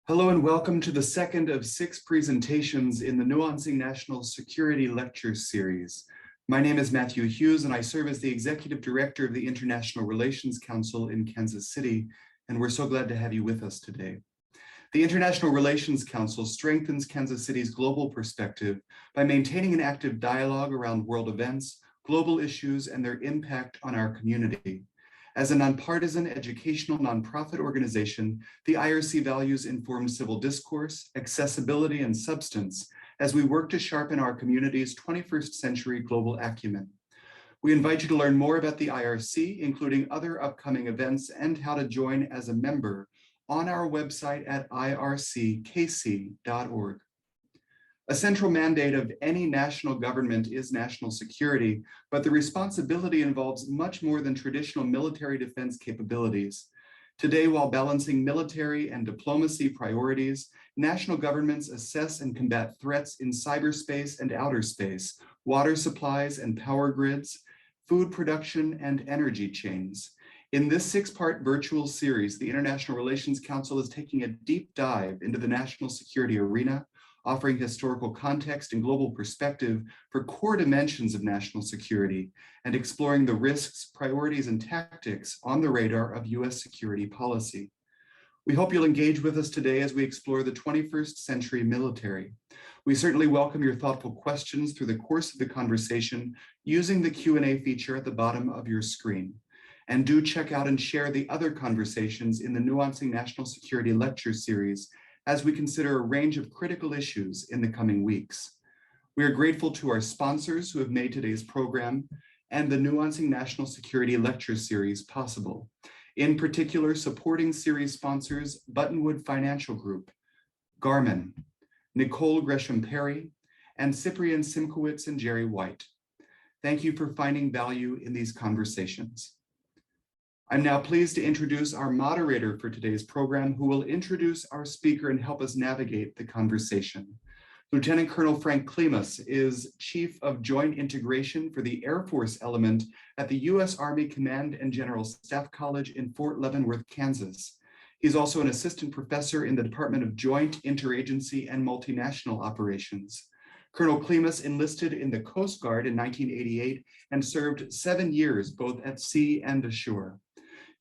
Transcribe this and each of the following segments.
Hello and welcome to the second of 6 presentations in the Nuancing National Security Lecture Series. My name is Matthew Hughes and I serve as the Executive Director of the International Relations Council in Kansas City, and we're so glad to have you with us today. The International Relations Council strengthens Kansas City's global perspective by maintaining an active dialogue around world events, global issues, and their impact on our community. As a nonpartisan educational nonprofit organization, the IRC values informed civil discourse, accessibility, and substance as we work to sharpen our community's 21st century global acumen. We invite you to learn more about the IRC, including other upcoming events and how to join as a member on our website at irckc.org. A central mandate of any national government is national security, but the responsibility involves much more than traditional military defense capabilities. Today, while balancing military and diplomacy priorities, national governments assess and combat threats in cyberspace and outer space, water supplies and power grids, food production, and energy chains. In this 6-part virtual series, the International Relations Council is taking a deep dive into the national security arena, offering historical context and global perspective for core dimensions of national security, and exploring the risks, priorities, and tactics on the radar of US security policy. We hope you'll engage with us today as we explore the 21st century military. We certainly welcome your thoughtful questions through the course of the conversation using the Q&A feature at the bottom of your screen. And do check out and share the other conversations in the Nuancing National Security Lecture Series as we consider a range of critical issues in the coming weeks. We are grateful to our sponsors who have made today's program and the Nuancing National Security Lecture Series possible. In particular, supporting series sponsors Buttonwood Financial Group, Garmin, Nicole Gresham-Perry, and Cyprian Simkowitz and Jerry White. Thank you for finding value in these conversations. I'm now pleased to introduce our moderator for today's program, who will introduce our speaker and help us navigate the conversation. Lieutenant Colonel Frank Klimas is Chief of Joint Integration for the Air Force element at the U.S. Army Command and General Staff College in Fort Leavenworth, Kansas. He's also an assistant professor in the Department of Joint Interagency and Multinational Operations. Colonel Klimas enlisted in the Coast Guard in 1988 and served 7 years both at sea and ashore.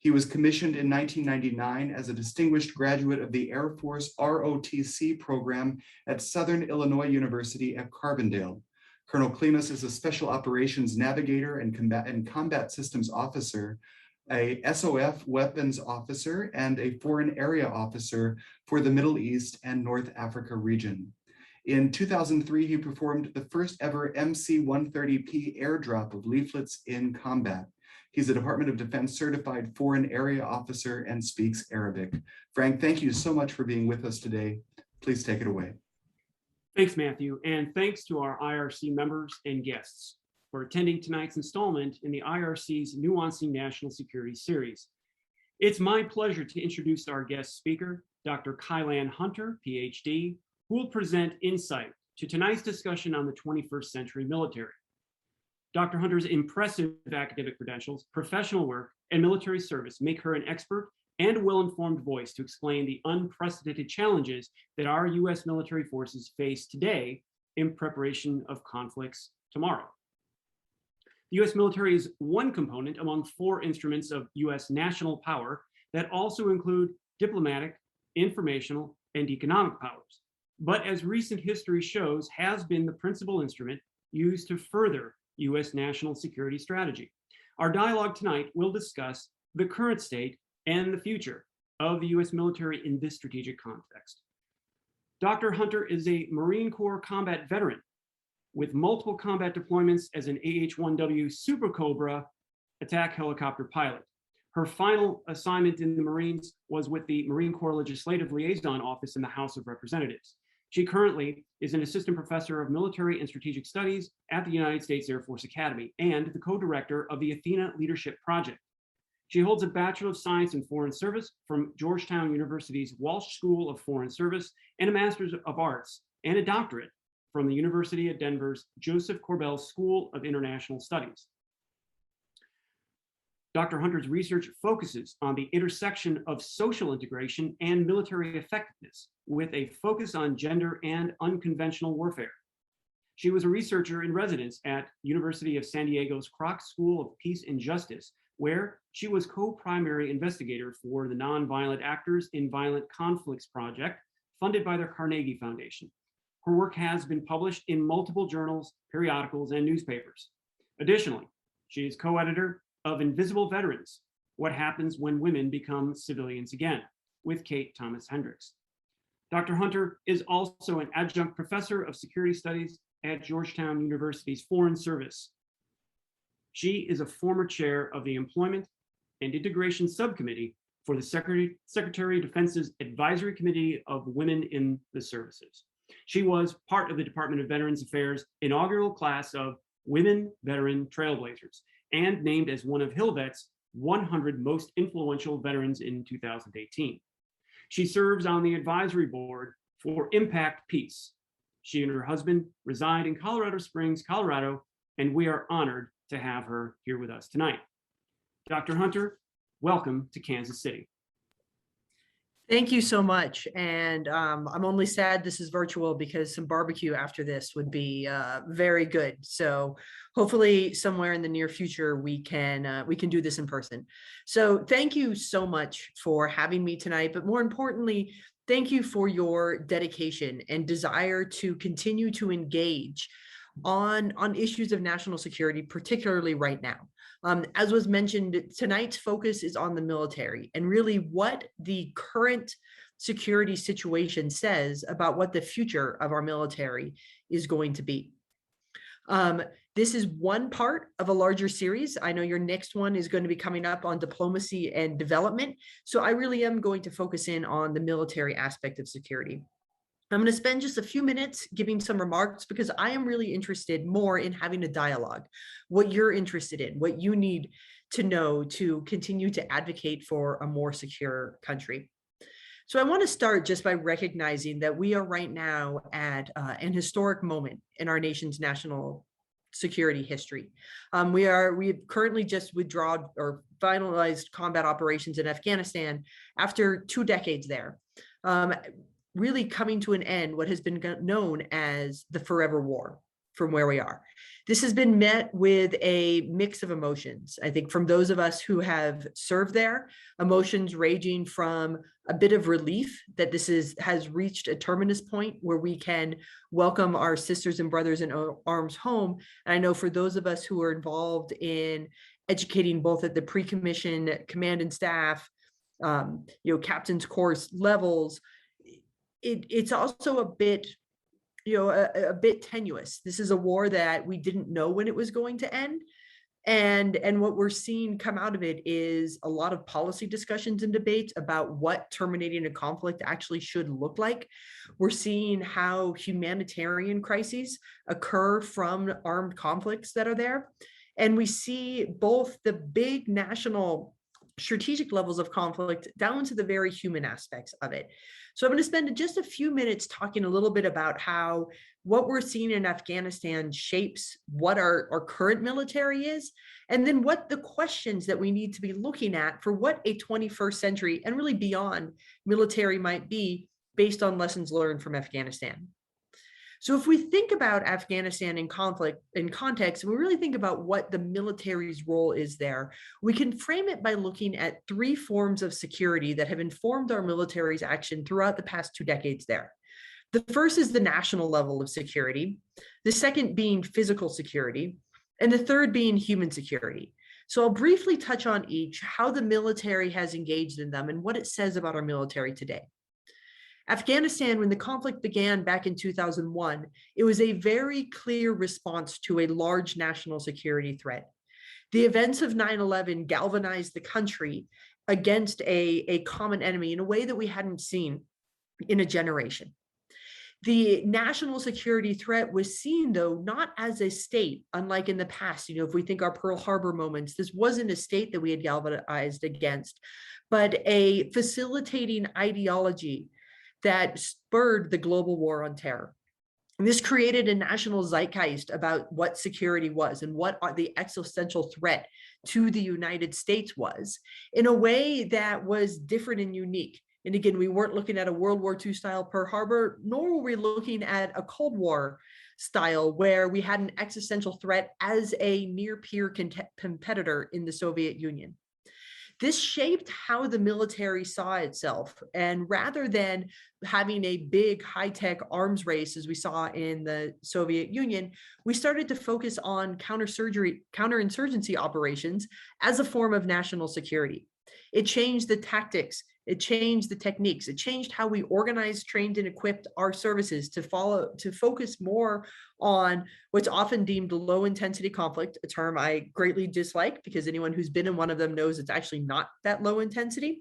He was commissioned in 1999 as a distinguished graduate of the Air Force ROTC program at Southern Illinois University at Carbondale. Colonel Klimas is a Special Operations Navigator and Combat Systems Officer, a SOF Weapons Officer, and a Foreign Area Officer for the Middle East and North Africa region. In 2003, he performed the first ever MC-130P airdrop of leaflets in combat. He's a Department of Defense certified Foreign Area Officer and speaks Arabic. Frank, thank you so much for being with us today. Please take it away. Thanks, Matthew, and thanks to our IRC members and guests for attending tonight's installment in the IRC's Nuancing National Security Series. It's my pleasure to introduce our guest speaker, Dr. Kyleanne Hunter, PhD, who will present insight to tonight's discussion on the 21st century military. Dr. Hunter's impressive academic credentials, professional work, and military service make her an expert and well-informed voice to explain the unprecedented challenges that our U.S. military forces face today in preparation of conflicts tomorrow. The U.S. military is one component among 4 instruments of U.S. national power that also include diplomatic, informational, and economic powers, but as recent history shows, has been the principal instrument used to further U.S. national security strategy. Our dialogue tonight will discuss the current state and the future of the U.S. military in this strategic context. Dr. Hunter is a Marine Corps combat veteran with multiple combat deployments as an AH-1W Super Cobra attack helicopter pilot. Her final assignment in the Marines was with the Marine Corps Legislative Liaison Office in the House of Representatives. She currently is an assistant professor of military and strategic studies at the United States Air Force Academy and the co-director of the Athena Leadership Project. She holds a Bachelor of Science in Foreign Service from Georgetown University's Walsh School of Foreign Service and a Master's of Arts and a Doctorate from the University of Denver's Josef Korbel School of International Studies. Dr. Hunter's research focuses on the intersection of social integration and military effectiveness, with a focus on gender and unconventional warfare. She was a researcher in residence at University of San Diego's Kroc School of Peace and Justice, where she was co-primary investigator for the Nonviolent Actors in Violent Conflicts project, funded by the Carnegie Foundation. Her work has been published in multiple journals, periodicals, and newspapers. Additionally, she is co-editor of Invisible Veterans: What Happens When Women Become Civilians Again, with Kate Thomas Hendricks. Dr. Hunter is also an adjunct professor of security studies at Georgetown University's Foreign Service. She is a former chair of the Employment and Integration Subcommittee for the Secretary of Defense's Advisory Committee of Women in the Services. She was part of the Department of Veterans Affairs' inaugural class of Women Veteran Trailblazers, and named as one of HillVet's 100 most influential veterans in 2018. She serves on the advisory board for Impact Peace. She and her husband reside in Colorado Springs, Colorado, and we are honored to have her here with us tonight. Dr. Hunter, welcome to Kansas City. Thank you so much. And I'm only sad this is virtual because some barbecue after this would be very good. So hopefully somewhere in the near future, we can do this in person. So thank you so much for having me tonight. But more importantly, thank you for your dedication and desire to continue to engage on issues of national security, particularly right now. As was mentioned, tonight's focus is on the military and really what the current security situation says about what the future of our military is going to be. This is one part of a larger series. I know your next one is going to be coming up on diplomacy and development. So I really am going to focus in on the military aspect of security. I'm going to spend just a few minutes giving some remarks because I am really interested more in having a dialogue, what you're interested in, what you need to know to continue to advocate for a more secure country. So I want to start just by recognizing that we are right now at an historic moment in our nation's national security history. We've currently just withdrawn or finalized combat operations in Afghanistan after 2 decades there. Really coming to an end, what has been known as the forever war from where we are. This has been met with a mix of emotions. I think from those of us who have served there, emotions ranging from a bit of relief that this has reached a terminus point where we can welcome our sisters and brothers in arms home. And I know for those of us who are involved in educating both at the pre-commission, command and staff, captain's course levels, it's also a bit, a bit tenuous. This is a war that we didn't know when it was going to end. And what we're seeing come out of it is a lot of policy discussions and debates about what terminating a conflict actually should look like. We're seeing how humanitarian crises occur from armed conflicts that are there. And we see both the big national strategic levels of conflict down to the very human aspects of it. So I'm going to spend just a few minutes talking a little bit about how what we're seeing in Afghanistan shapes what our current military is, and then what the questions that we need to be looking at for what a 21st century and really beyond military might be based on lessons learned from Afghanistan. So if we think about Afghanistan in conflict, in context, and we really think about what the military's role is there, we can frame it by looking at 3 forms of security that have informed our military's action throughout the past 2 decades there. The first is the national level of security, the second being physical security, and the third being human security. So I'll briefly touch on each, how the military has engaged in them, and what it says about our military today. Afghanistan, when the conflict began back in 2001, it was a very clear response to a large national security threat. The events of 9/11 galvanized the country against a common enemy in a way that we hadn't seen in a generation. The national security threat was seen, though, not as a state, unlike in the past. If we think our Pearl Harbor moments, this wasn't a state that we had galvanized against, but a facilitating ideology that spurred the global war on terror. This created a national zeitgeist about what security was and what the existential threat to the United States was, in a way that was different and unique. And again, we weren't looking at a World War II style Pearl Harbor, nor were we looking at a Cold War style where we had an existential threat as a near-peer competitor in the Soviet Union. This shaped how the military saw itself. And rather than having a big high-tech arms race, as we saw in the Soviet Union, we started to focus on counterinsurgency operations as a form of national security. It changed the tactics, it changed the techniques, it changed how we organized, trained, and equipped our services to focus more on what's often deemed low intensity conflict, a term I greatly dislike because anyone who's been in one of them knows it's actually not that low intensity.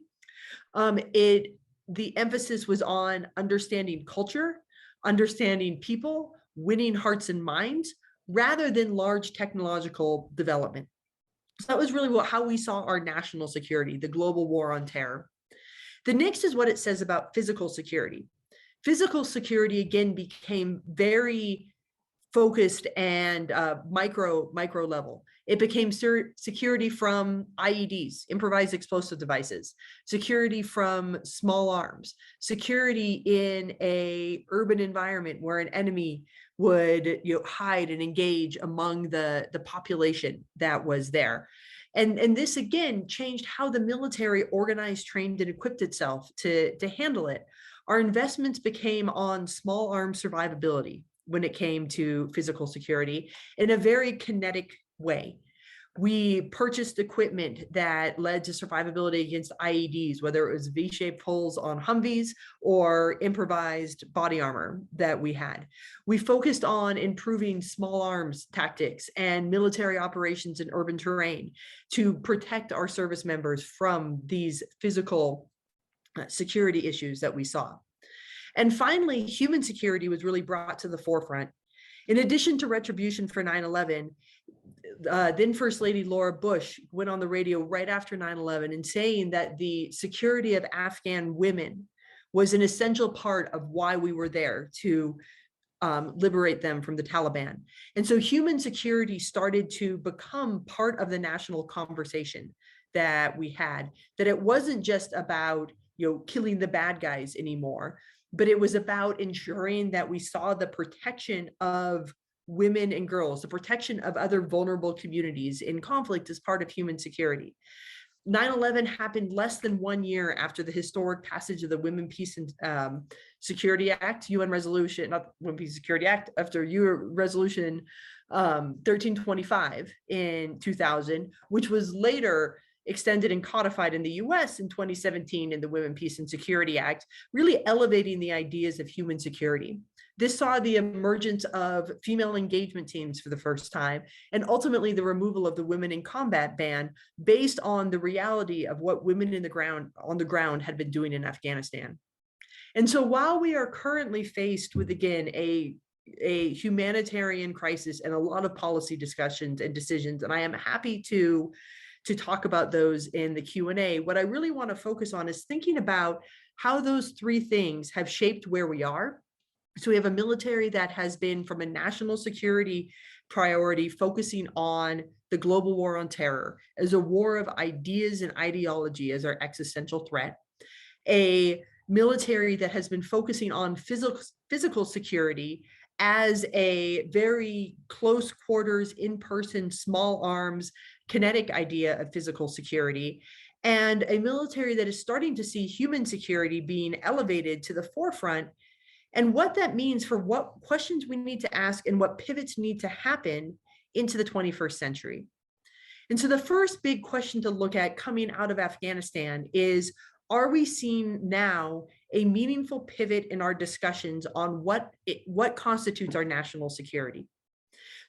The emphasis was on understanding culture, understanding people, winning hearts and minds, rather than large technological development. So that was really how we saw our national security, the global war on terror. The next is what it says about physical security. Physical security, again, became very focused and micro level. It became security from IEDs, improvised explosive devices, security from small arms, security in a urban environment where an enemy would hide and engage among the population that was there. And this again changed how the military organized, trained, and equipped itself to handle it. Our investments became on small arms survivability when it came to physical security in a very kinetic way. We purchased equipment that led to survivability against IEDs, whether it was V-shaped holes on Humvees or improvised body armor that we had. We focused on improving small arms tactics and military operations in urban terrain to protect our service members from these physical security issues that we saw. And finally, human security was really brought to the forefront. In addition to retribution for 9/11, then First Lady Laura Bush went on the radio right after 9/11 and saying that the security of Afghan women was an essential part of why we were there, to liberate them from the Taliban. And so human security started to become part of the national conversation that we had, that it wasn't just about killing the bad guys anymore, but it was about ensuring that we saw the protection of women and girls, the protection of other vulnerable communities in conflict as part of human security. 9/11 happened less than 1 year after the historic passage of the Women, Peace, and Security Act, UN Resolution, not Women, Peace, and Security Act, after UN Resolution 1325 in 2000, which was later extended and codified in the US in 2017 in the Women, Peace, and Security Act, really elevating the ideas of human security. This saw the emergence of female engagement teams for the first time, and ultimately the removal of the women in combat ban based on the reality of what women on the ground had been doing in Afghanistan. And so while we are currently faced with, again, a humanitarian crisis and a lot of policy discussions and decisions, and I am happy to talk about those in the Q&A, what I really want to focus on is thinking about how those three things have shaped where we are. So we have a military that has been, from a national security priority, focusing on the global war on terror as a war of ideas and ideology as our existential threat. A military that has been focusing on physical security as a very close quarters, in-person, small arms, kinetic idea of physical security, and a military that is starting to see human security being elevated to the forefront, and what that means for what questions we need to ask and what pivots need to happen into the 21st century. And so the first big question to look at coming out of Afghanistan is, are we seeing now a meaningful pivot in our discussions on what constitutes our national security?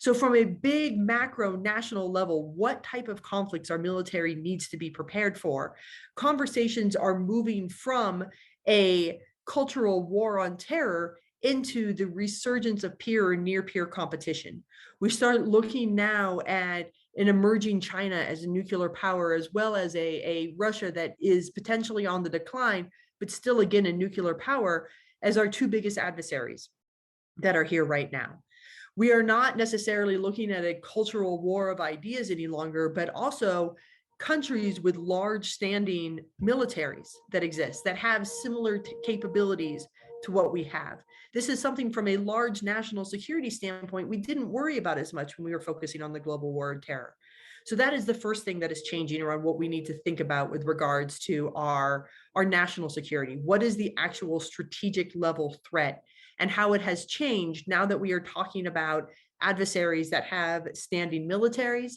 So from a big macro national level, what type of conflicts our military needs to be prepared for? Conversations are moving from a cultural war on terror into the resurgence of peer or near peer competition. We start looking now at an emerging China as a nuclear power, as well as a Russia that is potentially on the decline, but still, again, a nuclear power, as our two biggest adversaries. that are here right now. We are not necessarily looking at a cultural war of ideas any longer, but also countries with large standing militaries that exist, that have similar capabilities to what we have. This is something from a large national security standpoint we didn't worry about as much when we were focusing on the global war on terror. So that is the first thing that is changing around what we need to think about with regards to our national security. What is the actual strategic level threat and how it has changed now that we are talking about adversaries that have standing militaries,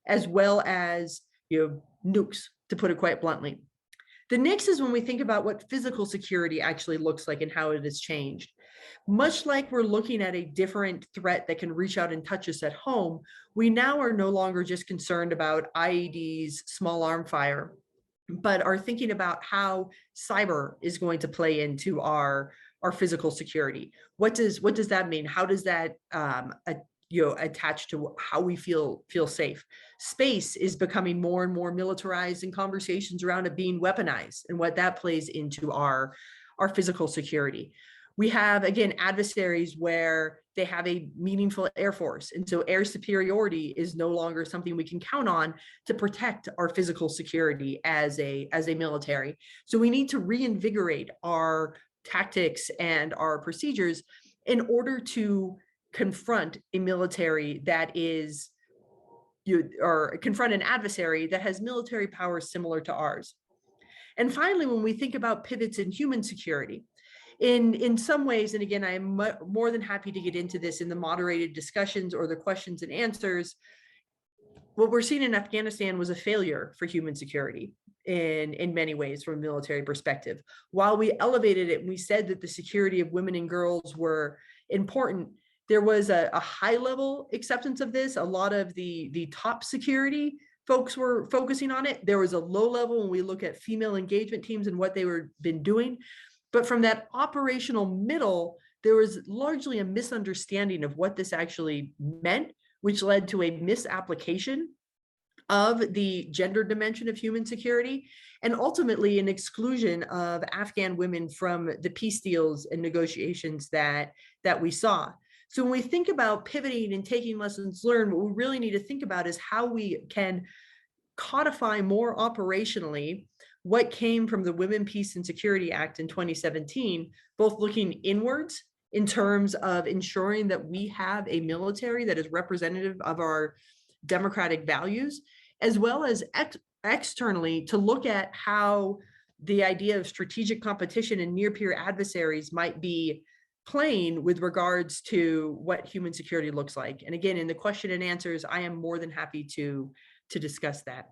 as well as nukes, to put it quite bluntly. The next is when we think about what physical security actually looks like and how it has changed. Much like we're looking at a different threat that can reach out and touch us at home, we now are no longer just concerned about IEDs, small arm fire, but are thinking about how cyber is going to play into our physical security. What does that mean? How does that attach to how we feel safe? Space is becoming more and more militarized, and conversations around it being weaponized, and what that plays into our physical security. We have, again, adversaries where they have a meaningful air force, and so air superiority is no longer something we can count on to protect our physical security as a military. So we need to reinvigorate our tactics and our procedures in order to confront a military that is, or confront an adversary that has military powers similar to ours. And finally, when we think about pivots in human security, in some ways, and again, I am more than happy to get into this in the moderated discussions or the questions and answers, what we're seeing in Afghanistan was a failure for human security in many ways from a military perspective. While we elevated it and we said that the security of women and girls were important, there was a high level acceptance of this. A lot of the top security folks were focusing on it. There was a low level when we look at female engagement teams and what they were been doing. But from that operational middle, there was largely a misunderstanding of what this actually meant, which led to a misapplication of the gender dimension of human security, and ultimately an exclusion of Afghan women from the peace deals and negotiations that we saw. So when we think about pivoting and taking lessons learned, what we really need to think about is how we can codify more operationally what came from the Women, Peace, and Security Act in 2017, both looking inwards in terms of ensuring that we have a military that is representative of our democratic values, as well as externally to look at how the idea of strategic competition and near-peer adversaries might be playing with regards to what human security looks like. And again, in the question and answers, I am more than happy to discuss that.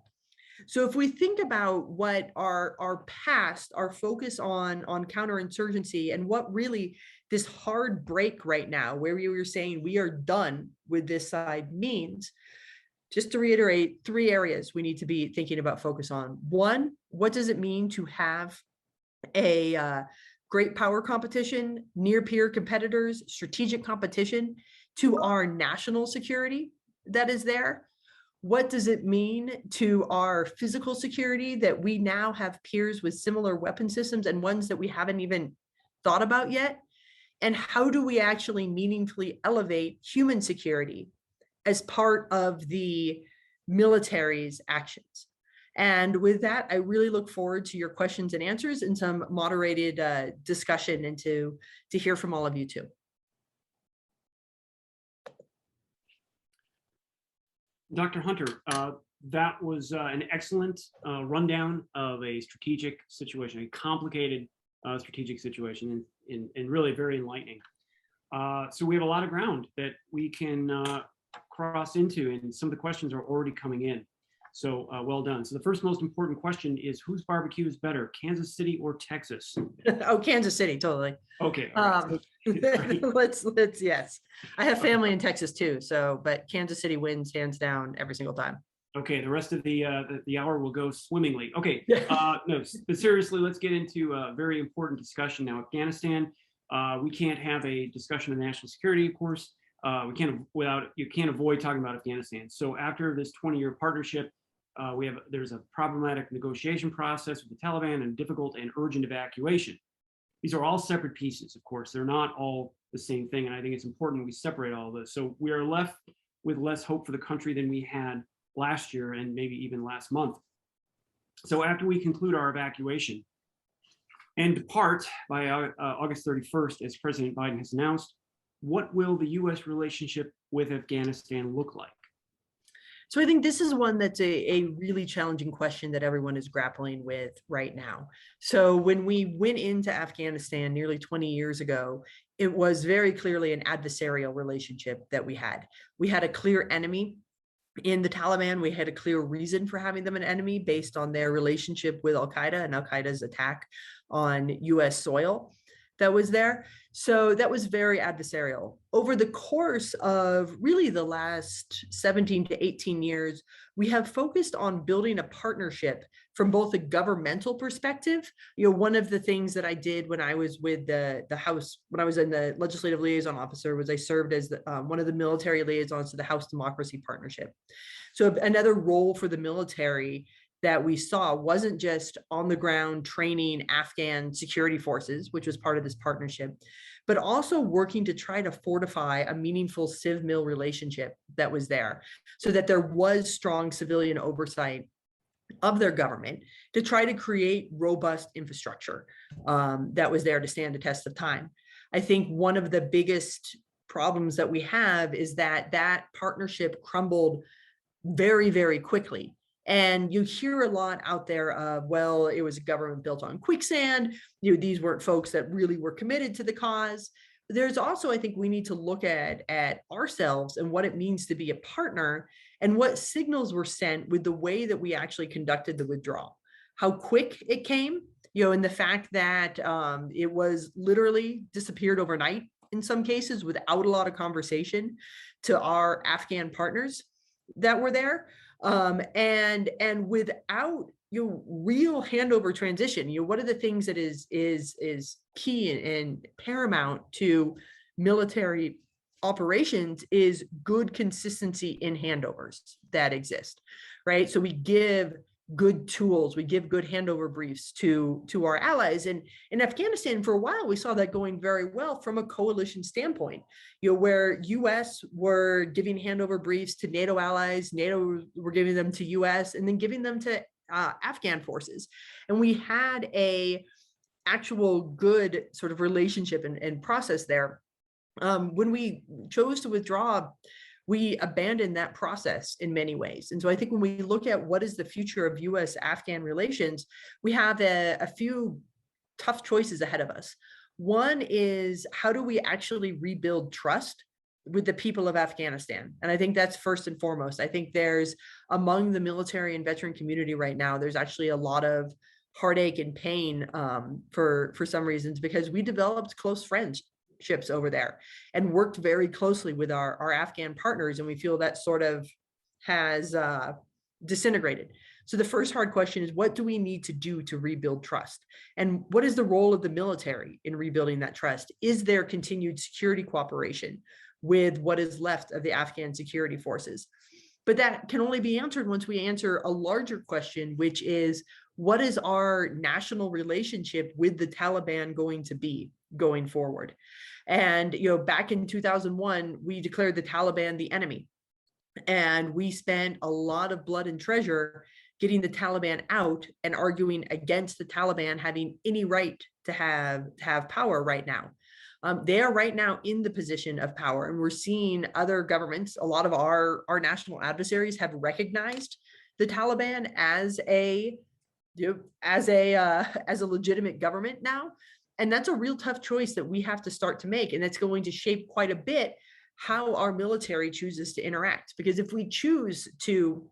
So if we think about what our past, our focus on counterinsurgency, and what really this hard break right now, where we were saying we are done with this side means, just to reiterate, 3 areas we need to be thinking about focus on. 1, what does it mean to have a great power competition, near peer competitors, strategic competition to our national security that is there? What does it mean to our physical security that we now have peers with similar weapon systems and ones that we haven't even thought about yet? And how do we actually meaningfully elevate human security as part of the military's actions? And with that, I really look forward to your questions and answers and some moderated discussion, and to hear from all of you too. Dr. Hunter, that was an excellent rundown of a strategic situation, a complicated strategic situation, and really very enlightening. So we have a lot of ground that we can cross into, and some of the questions are already coming in. So well done. So the first most important question is, whose barbecue is better, Kansas City or Texas? Oh, Kansas City, totally. Okay. Right. Let's yes. I have family in Texas too, so but Kansas City wins hands down every single time. Okay, the rest of the hour will go swimmingly. Okay, no, but seriously, let's get into a very important discussion now. Afghanistan, we can't have a discussion of national security, of course. You can't avoid talking about Afghanistan. So after this 20-year partnership, there's a problematic negotiation process with the Taliban and difficult and urgent evacuation. These are all separate pieces, of course. They're not all the same thing. And I think it's important we separate all this. So we are left with less hope for the country than we had last year and maybe even last month. So after we conclude our evacuation and depart by August 31st, as President Biden has announced, what will the U.S. relationship with Afghanistan look like? So I think this is one that's a really challenging question that everyone is grappling with right now. So when we went into Afghanistan nearly 20 years ago, it was very clearly an adversarial relationship that we had. We had a clear enemy in the Taliban. We had a clear reason for having them an enemy based on their relationship with Al-Qaeda and Al-Qaeda's attack on US soil that was there. So that was very adversarial. Over the course of really the last 17 to 18 years, we have focused on building a partnership from both a governmental perspective. One of the things that I did when I was with the House, when I was in the legislative liaison officer, was I served as one of the military liaisons to the House Democracy Partnership. So another role for the military that we saw wasn't just on the ground training Afghan security forces, which was part of this partnership, but also working to try to fortify a meaningful civ-mil relationship that was there, so that there was strong civilian oversight of their government to try to create robust infrastructure that was there to stand the test of time. I think one of the biggest problems that we have is that that partnership crumbled very, very quickly. And you hear a lot out there of, well, it was a government built on quicksand. These weren't folks that really were committed to the cause. There's also, I think we need to look at ourselves and what it means to be a partner and what signals were sent with the way that we actually conducted the withdrawal, how quick it came, and the fact that it was literally disappeared overnight in some cases without a lot of conversation to our Afghan partners that were there. And without real handover transition, one of the things that is key and paramount to military operations is good consistency in handovers that exist, right? So we give good tools, we give good handover briefs to our allies. And in Afghanistan, for a while, we saw that going very well from a coalition standpoint, where US were giving handover briefs to NATO allies, NATO were giving them to US, and then giving them to Afghan forces. And we had a actual good sort of relationship and process there. When we chose to withdraw, we abandoned that process in many ways. And so I think when we look at what is the future of US-Afghan relations, we have a few tough choices ahead of us. One is, how do we actually rebuild trust with the people of Afghanistan? And I think that's first and foremost. I think there's, among the military and veteran community right now, there's actually a lot of heartache and pain for some reasons, because we developed close friendships over there and worked very closely with our Afghan partners, and we feel that sort of has disintegrated. So the first hard question is, what do we need to do to rebuild trust? And what is the role of the military in rebuilding that trust? Is there continued security cooperation with what is left of the Afghan security forces? But that can only be answered once we answer a larger question, which is, what is our national relationship with the Taliban going to be going forward? And back in 2001, we declared the Taliban the enemy. And we spent a lot of blood and treasure getting the Taliban out and arguing against the Taliban having any right to have power right now. They are right now in the position of power, and we're seeing other governments, a lot of our national adversaries have recognized the Taliban as a legitimate government now. And that's a real tough choice that we have to start to make. And that's going to shape quite a bit how our military chooses to interact. Because if we choose to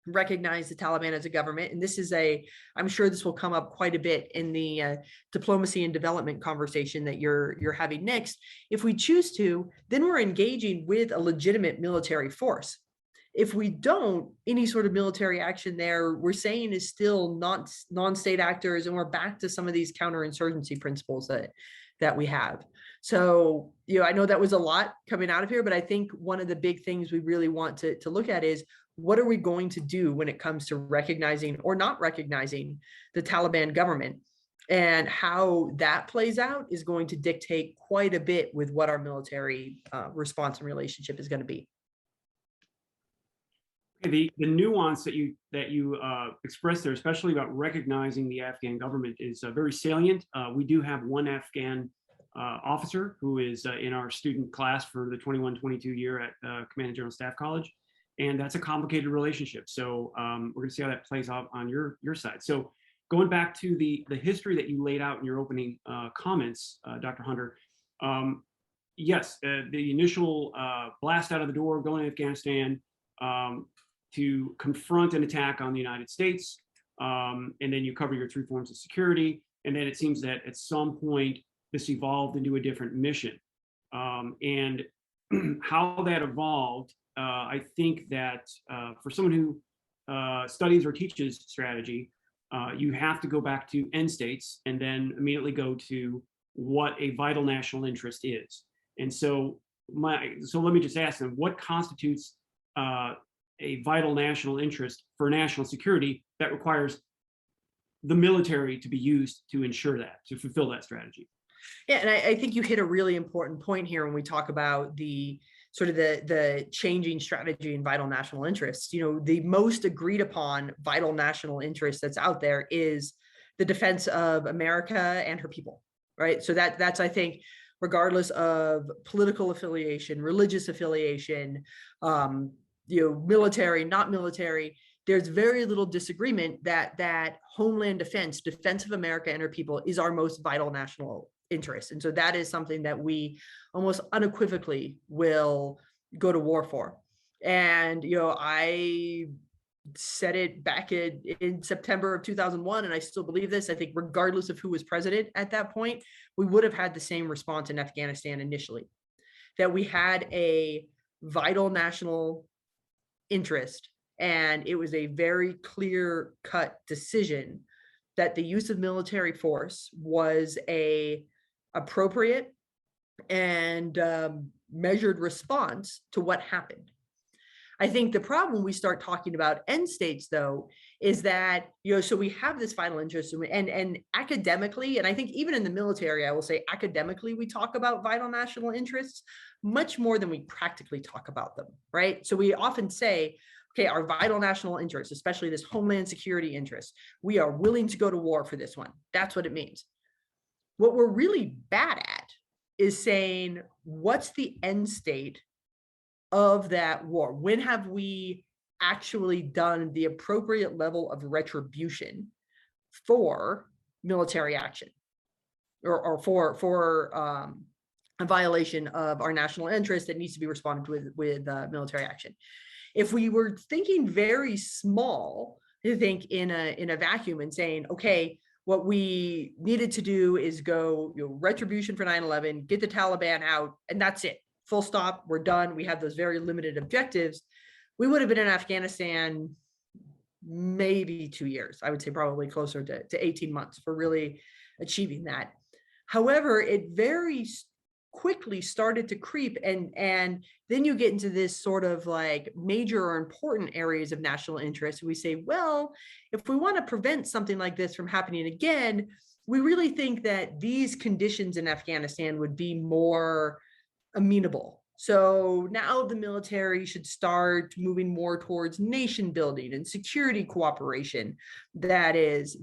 recognize the Taliban as a government, and this is I'm sure this will come up quite a bit in the diplomacy and development conversation that you're having next. If we choose to, then we're engaging with a legitimate military force. If we don't, any sort of military action there, we're saying is still not non-state actors, and we're back to some of these counterinsurgency principles that we have. So, I know that was a lot coming out of here, but I think one of the big things we really want to look at is, what are we going to do when it comes to recognizing or not recognizing the Taliban government? And how that plays out is going to dictate quite a bit with what our military response and relationship is going to be. The nuance that you expressed there, especially about recognizing the Afghan government, is very salient. We do have one Afghan officer who is in our student class for the 21-22 year at Command and General Staff College, and that's a complicated relationship. So we're going to see how that plays out on your side. So going back to the history that you laid out in your opening comments, Dr. Hunter, yes, the initial blast out of the door, going to Afghanistan, to confront an attack on the United States, and then you cover your 3 forms of security, and then it seems that at some point this evolved into a different mission. And how that evolved, I think that for someone who studies or teaches strategy, you have to go back to end states and then immediately go to what a vital national interest is. And so let me just ask them, what constitutes a vital national interest for national security that requires the military to be used to ensure that, to fulfill that strategy? Yeah, and I think you hit a really important point here when we talk about the sort of the changing strategy and vital national interests. You know, the most agreed upon vital national interest that's out there is the defense of America and her people, right? So that's, I think, regardless of political affiliation, religious affiliation, military, not military, there's very little disagreement that homeland defense of America and her people is our most vital national interest. And so that is something that we almost unequivocally will go to war for. And, I said it back in September of 2001, and I still believe this. I think regardless of who was president at that point, we would have had the same response in Afghanistan initially, that we had a vital national interest. And it was a very clear-cut decision that the use of military force was a appropriate and measured response to what happened. I think the problem when we start talking about end states, though, is that, so we have this vital interest, and academically, and I think even in the military, I will say academically, we talk about vital national interests much more than we practically talk about them, right? So we often say, okay, our vital national interest, especially this homeland security interest, we are willing to go to war for this one. That's what it means. What we're really bad at is saying, what's the end state of that war? When have we actually done the appropriate level of retribution for military action, or for a violation of our national interest that needs to be responded with military action? If we were thinking very small, I think in a vacuum and saying, okay, what we needed to do is go, retribution for 9/11, get the Taliban out, and that's it. Full stop, we're done. We have those very limited objectives. We would have been in Afghanistan maybe 2 years. I would say probably closer to 18 months for really achieving that. However, it very quickly started to creep, and then you get into this sort of like major or important areas of national interest. We say, well, if we want to prevent something like this from happening again, we really think that these conditions in Afghanistan would be more amenable. So now the military should start moving more towards nation building and security cooperation that is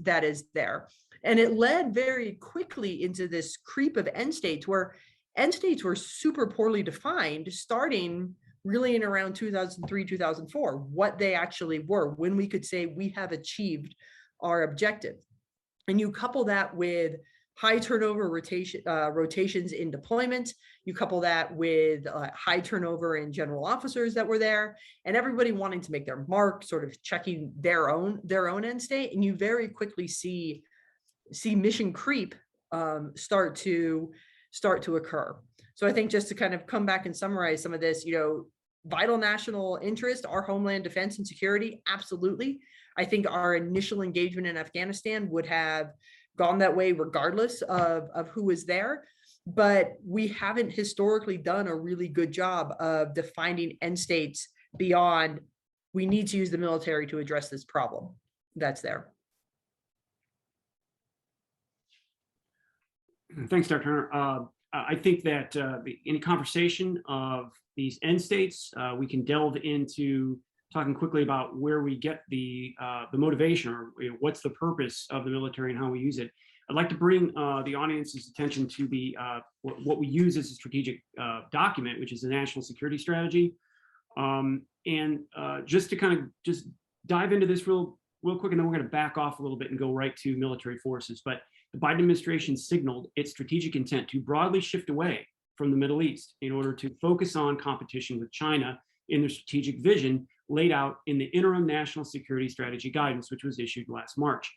there. And it led very quickly into this creep of end states, where end states were super poorly defined, starting really in around 2003, 2004, what they actually were, when we could say we have achieved our objective. And you couple that with high turnover rotations in deployment, you couple that with high turnover in general officers that were there, and everybody wanting to make their mark, sort of checking their own end state, and you very quickly see mission creep start to occur. So I think, just to kind of come back and summarize some of this, vital national interest, our homeland defense and security, absolutely. I think our initial engagement in Afghanistan would have gone that way regardless of who was there. But we haven't historically done a really good job of defining end states beyond, we need to use the military to address this problem that's there. Thanks, Dr. Hunter. I think that in conversation of these end states, we can delve into talking quickly about where we get the motivation, or what's the purpose of the military and how we use it. I'd like to bring the audience's attention to the what we use as a strategic document, which is the National Security Strategy. Just to kind of just dive into this real quick, and then we're going to back off a little bit and go right to military forces. But the Biden administration signaled its strategic intent to broadly shift away from the Middle East in order to focus on competition with China in their strategic vision laid out in the interim national security strategy guidance, which was issued last March.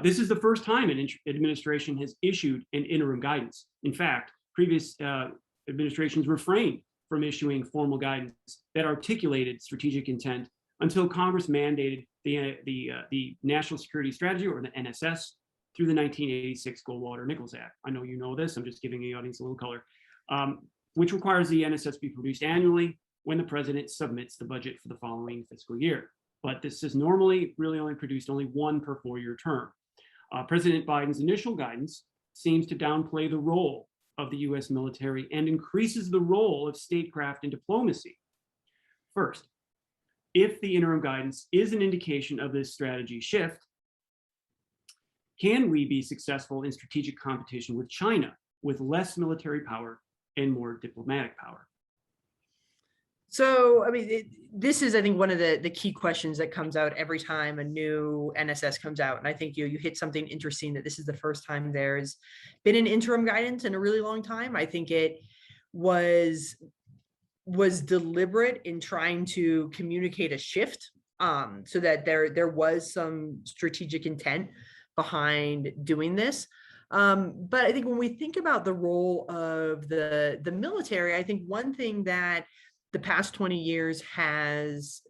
This is the first time an administration has issued an interim guidance. In fact, previous administrations refrained from issuing formal guidance that articulated strategic intent until Congress mandated the National Security Strategy, or the NSS, through the 1986 Goldwater-Nichols Act. I know you know this, I'm just giving the audience a little color, which requires the NSS be produced annually when the president submits the budget for the following fiscal year. But this is normally really only produced only one per 4-year term. President Biden's initial guidance seems to downplay the role of the US military and increases the role of statecraft and diplomacy. First, if the interim guidance is an indication of this strategy shift, can we be successful in strategic competition with China with less military power and more diplomatic power? So, I mean, this is, I think, one of the key questions that comes out every time a new NSS comes out. And I think you hit something interesting, that this is the first time there's been an interim guidance in a really long time. I think it was deliberate in trying to communicate a shift, so that there was some strategic intent behind doing this. But I think when we think about the role of the military, I think one thing that the past 20 years has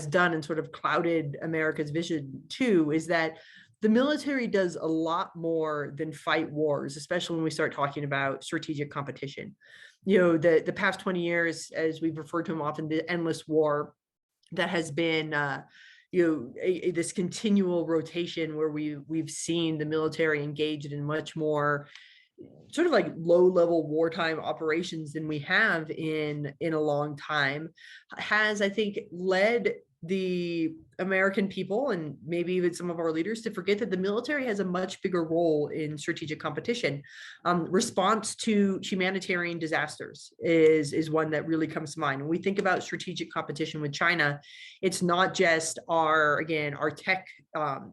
done and sort of clouded America's vision too is that the military does a lot more than fight wars, especially when we start talking about strategic competition. You know, the past 20 years, as we've referred to them often, the endless war that has been this continual rotation where we've seen the military engaged in much more sort of like low-level wartime operations than we have in a long time, has, I think, led the American people and maybe even some of our leaders to forget that the military has a much bigger role in strategic competition. Response to humanitarian disasters is one that really comes to mind. When we think about strategic competition with China, it's not just our tech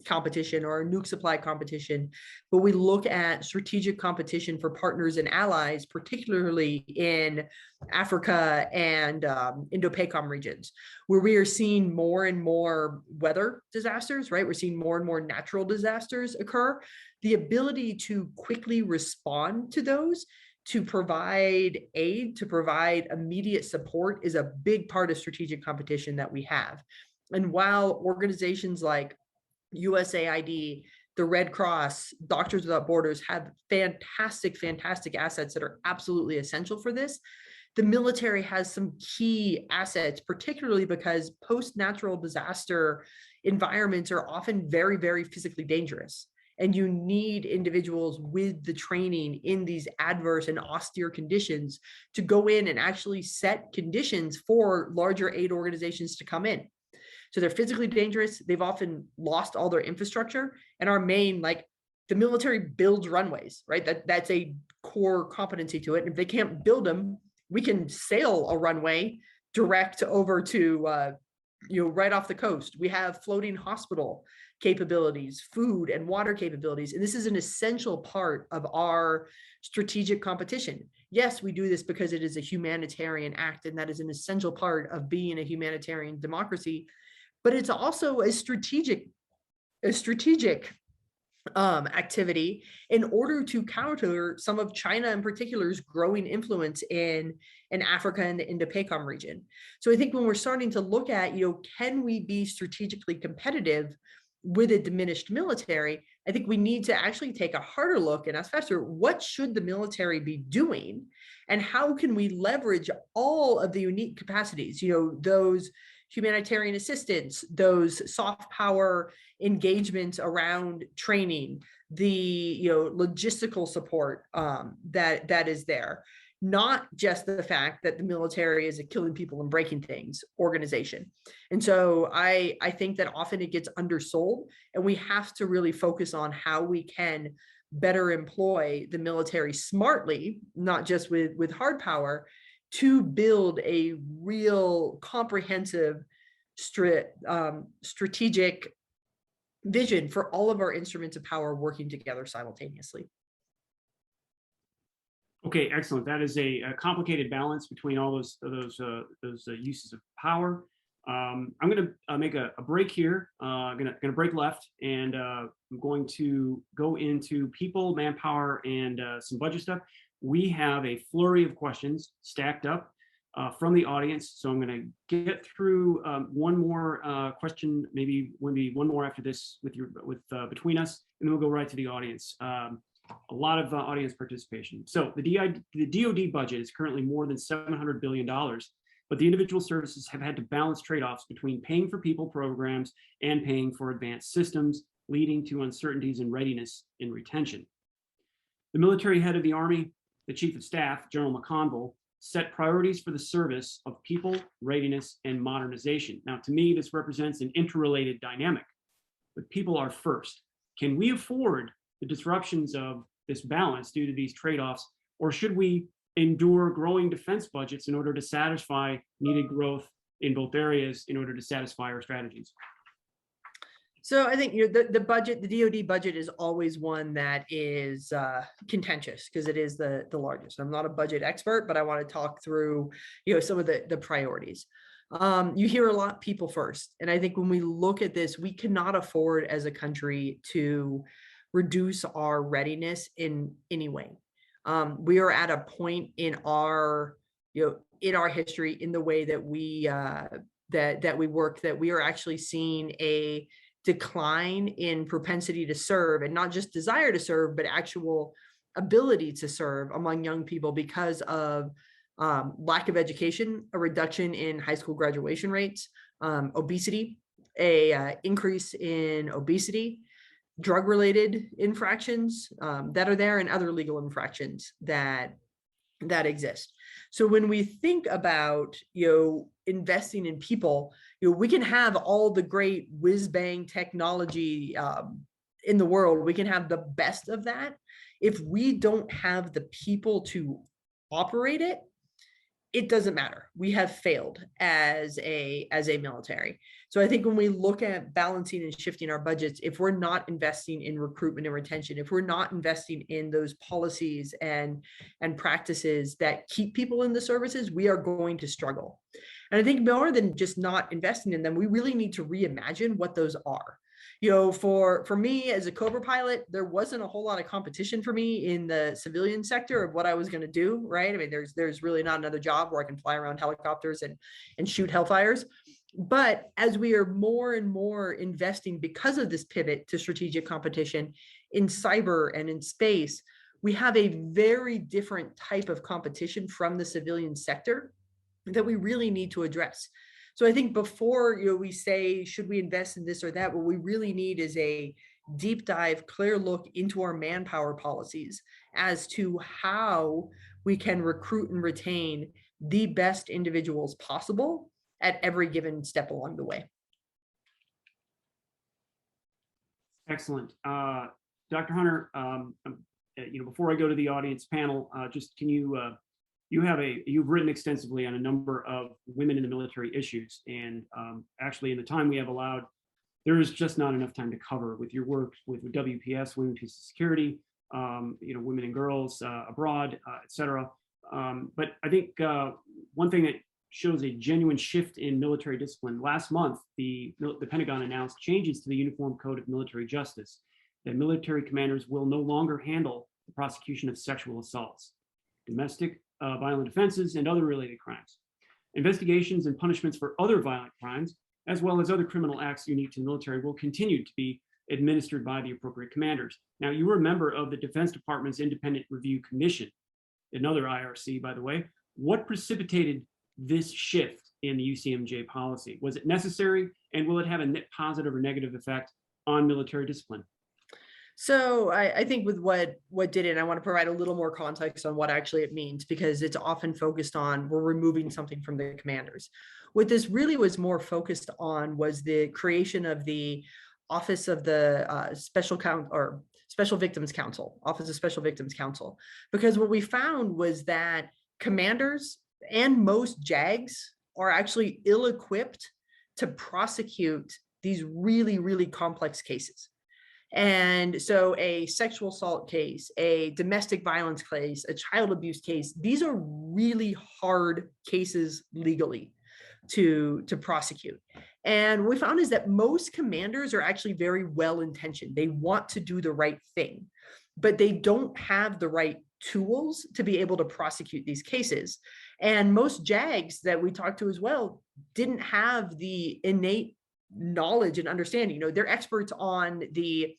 competition or our nuke supply competition, but we look at strategic competition for partners and allies, particularly in Africa and Indo-PACOM regions, where we are seeing more and more weather disasters, right? We're seeing more and more natural disasters occur. The ability to quickly respond to those, to provide aid, to provide immediate support is a big part of strategic competition that we have. And while organizations like USAID, the Red Cross, Doctors Without Borders have fantastic assets that are absolutely essential for this, the military has some key assets, particularly because post-natural disaster environments are often very physically dangerous. And you need individuals with the training in these adverse and austere conditions to go in and actually set conditions for larger aid organizations to come in. So they're physically dangerous. They've often lost all their infrastructure. And our main, the military builds runways, right? That's a core competency to it. And if they can't build them, we can sail a runway direct over to, right off the coast. We have floating hospital capabilities, food and water capabilities. And this is an essential part of our strategic competition. Yes, we do this because it is a humanitarian act, and that is an essential part of being a humanitarian democracy. But it's also a strategic activity in order to counter some of China in particular's growing influence in Africa and the Indo-PACOM region. So I think when we're starting to look at, can we be strategically competitive with a diminished military, I think we need to actually take a harder look and ask faster, what should the military be doing? And how can we leverage all of the unique capacities, those humanitarian assistance, those soft power engagements around training, the logistical support that is there. Not just the fact that the military is a killing people and breaking things organization. And so I think that often it gets undersold, and we have to really focus on how we can better employ the military smartly, not just with hard power, to build a real comprehensive strategic vision for all of our instruments of power working together simultaneously. Okay, excellent. That is a complicated balance between all those uses of power. I'm going to make a break here. I'm going to break left, and I'm going to go into people, manpower, and some budget stuff. We have a flurry of questions stacked up from the audience, so I'm going to get through one more question, maybe one more after this between us, and then we'll go right to the audience. A lot of audience participation. So the DoD budget is currently more than $700 billion, but the individual services have had to balance trade-offs between paying for people programs and paying for advanced systems, leading to uncertainties in readiness and retention. The military head of the Army, the Chief of Staff, General McConville, set priorities for the service of people, readiness, and modernization. Now, to me, this represents an interrelated dynamic, but people are first. Can we afford the disruptions of this balance due to these trade-offs, or should we endure growing defense budgets in order to satisfy needed growth in both areas in order to satisfy our strategies? So I think the budget, the DoD budget, is always one that is contentious because it is the largest. I'm not a budget expert, but I want to talk through some of the priorities. You hear a lot, people first, and I think when we look at this, we cannot afford as a country to reduce our readiness in any way. We are at a point in our history, in the way that we that we work, that we are actually seeing a decline in propensity to serve, and not just desire to serve, but actual ability to serve among young people because of lack of education, a reduction in high school graduation rates, obesity, a increase in obesity, drug-related infractions that are there, and other legal infractions that exist. So when we think about investing in people, we can have all the great whiz-bang technology in the world. We can have the best of that. If we don't have the people to operate it, it doesn't matter. We have failed as a military. So I think when we look at balancing and shifting our budgets, if we're not investing in recruitment and retention, if we're not investing in those policies and practices that keep people in the services, we are going to struggle. And I think more than just not investing in them, we really need to reimagine what those are. For me as a Cobra pilot, there wasn't a whole lot of competition for me in the civilian sector of what I was going to do, right? I mean, there's really not another job where I can fly around helicopters and shoot Hellfires. But as we are more and more investing, because of this pivot to strategic competition in cyber and in space, we have a very different type of competition from the civilian sector that we really need to address. So I think before we say, should we invest in this or that, what we really need is a deep dive, clear look into our manpower policies as to how we can recruit and retain the best individuals possible at every given step along the way. Excellent. Dr. Hunter, before I go to the audience panel, just can you, you've written extensively on a number of women in the military issues, and actually in the time we have allowed, there is just not enough time to cover with your work with WPS, Women, Peace and Security, women and girls abroad, et cetera. But I think one thing that shows a genuine shift in military discipline. Last month, the Pentagon announced changes to the Uniform Code of Military Justice, that military commanders will no longer handle the prosecution of sexual assaults, domestic violent offenses, and other related crimes. Investigations and punishments for other violent crimes, as well as other criminal acts unique to the military, will continue to be administered by the appropriate commanders. Now, you were a member of the Defense Department's Independent Review Commission, another IRC, by the way. What precipitated this shift in the UCMJ policy? Was it necessary, and will it have a net positive or negative effect on military discipline? So I think with what did it, I want to provide a little more context on what actually it means, because it's often focused on we're removing something from the commanders. What this really was more focused on was the creation of the Office of the Special Victims Council, Office of Special Victims Council, because what we found was that commanders and most JAGs are actually ill-equipped to prosecute these really, really complex cases. And so a sexual assault case, a domestic violence case, a child abuse case, these are really hard cases legally to prosecute. And what we found is that most commanders are actually very well-intentioned. They want to do the right thing, but they don't have the right tools to be able to prosecute these cases. And most JAGs that we talked to as well didn't have the innate knowledge and understanding. They're experts on the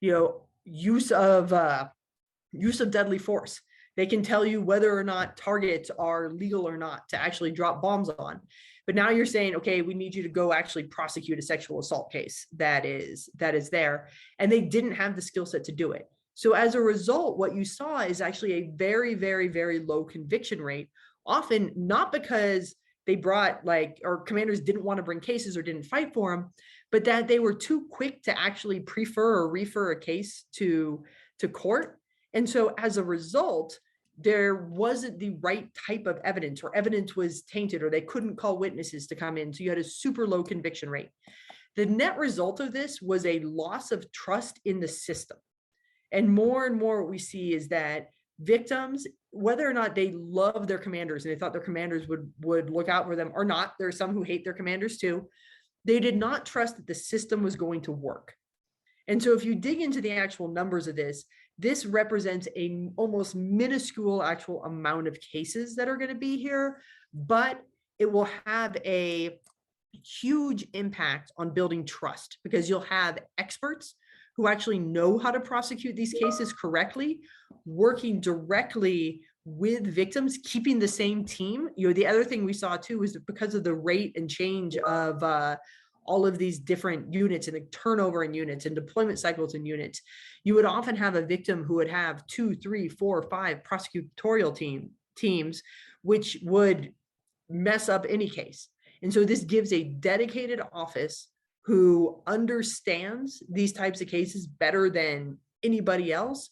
use of deadly force. They can tell you whether or not targets are legal or not to actually drop bombs on. But now you're saying, okay, we need you to go actually prosecute a sexual assault case that is there, and they didn't have the skill set to do it. So as a result, what you saw is actually a very, very, very low conviction rate, often not because they brought or commanders didn't want to bring cases or didn't fight for them, but that they were too quick to actually prefer or refer a case to court. And so as a result, there wasn't the right type of evidence, or evidence was tainted, or they couldn't call witnesses to come in. So you had a super low conviction rate. The net result of this was a loss of trust in the system. And more what we see is that victims, whether or not they love their commanders and they thought their commanders would look out for them or not, there are some who hate their commanders too, they did not trust that the system was going to work. And so if you dig into the actual numbers of this represents a almost minuscule actual amount of cases that are going to be here, but it will have a huge impact on building trust, because you'll have experts who actually know how to prosecute these cases correctly, working directly with victims, keeping the same team. The other thing we saw too is that because of the rate and change of all of these different units and the turnover in units and deployment cycles in units, you would often have a victim who would have 2, 3, 4, 5 prosecutorial teams, which would mess up any case. And so this gives a dedicated office who understands these types of cases better than anybody else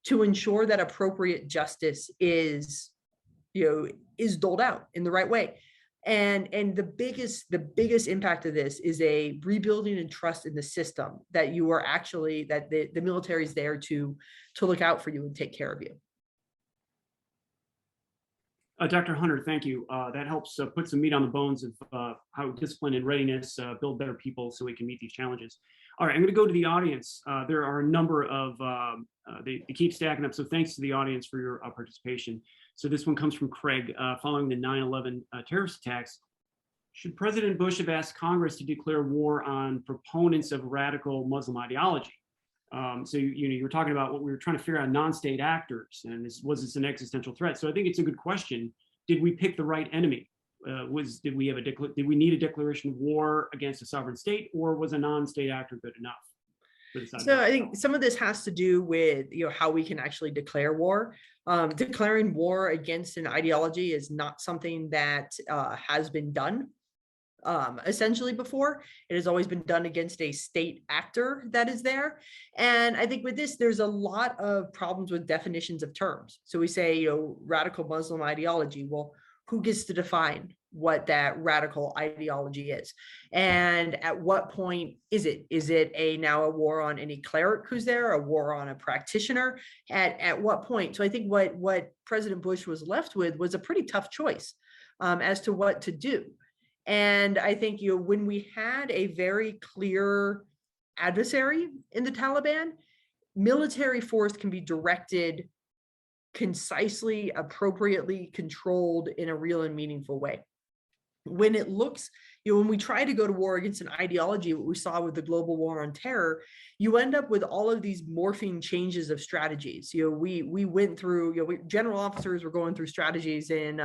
to ensure that appropriate justice is doled out in the right way. And the biggest impact of this is a rebuilding and trust in the system, that you are actually, that the military is there to look out for you and take care of you. Dr. Hunter, thank you. That helps put some meat on the bones of how discipline and readiness build better people so we can meet these challenges. All right, I'm going to go to the audience. There are a number of, they keep stacking up, so thanks to the audience for your participation. So this one comes from Craig. Following the 9/11 terrorist attacks, should President Bush have asked Congress to declare war on proponents of radical Muslim ideology? So you were talking about what we were trying to figure out, non-state actors, and was this an existential threat? So I think it's a good question. Did we pick the right enemy? Did we need a declaration of war against a sovereign state, or was a non-state actor good enough? So I think some of this has to do with how we can actually declare war. Declaring war against an ideology is not something that has been done essentially before. It has always been done against a state actor that is there. And I think with this, there's a lot of problems with definitions of terms. So we say, radical Muslim ideology. Well, who gets to define what that radical ideology is? And at what point is it? Is it now a war on any cleric who's there, a war on a practitioner? At what point? So I think what President Bush was left with was a pretty tough choice as to what to do. And I think, when we had a very clear adversary in the Taliban, military force can be directed concisely, appropriately controlled in a real and meaningful way. When it looks, when we try to go to war against an ideology, what we saw with the global war on terror, you end up with all of these morphing changes of strategies. We went through, general officers were going through strategies in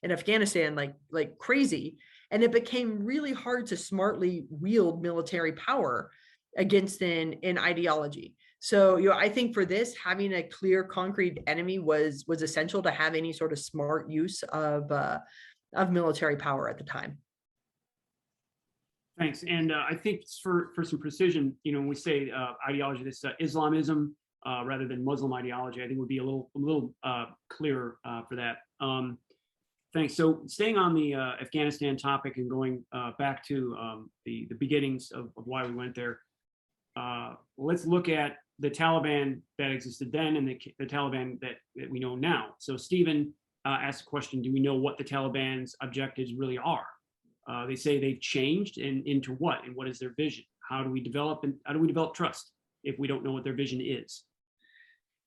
Afghanistan like crazy. And it became really hard to smartly wield military power against an ideology. So, I think for this, having a clear, concrete enemy was essential to have any sort of smart use of military power at the time. Thanks. And I think for some precision, when we say ideology, this Islamism rather than Muslim ideology, I think would be a little clearer for that. Thanks. So staying on the Afghanistan topic and going back to the beginnings of why we went there, let's look at the Taliban that existed then and the Taliban that we know now. So Stephen asked a question, do we know what the Taliban's objectives really are? They say they've changed, and into what, and what is their vision? How do we develop trust if we don't know what their vision is?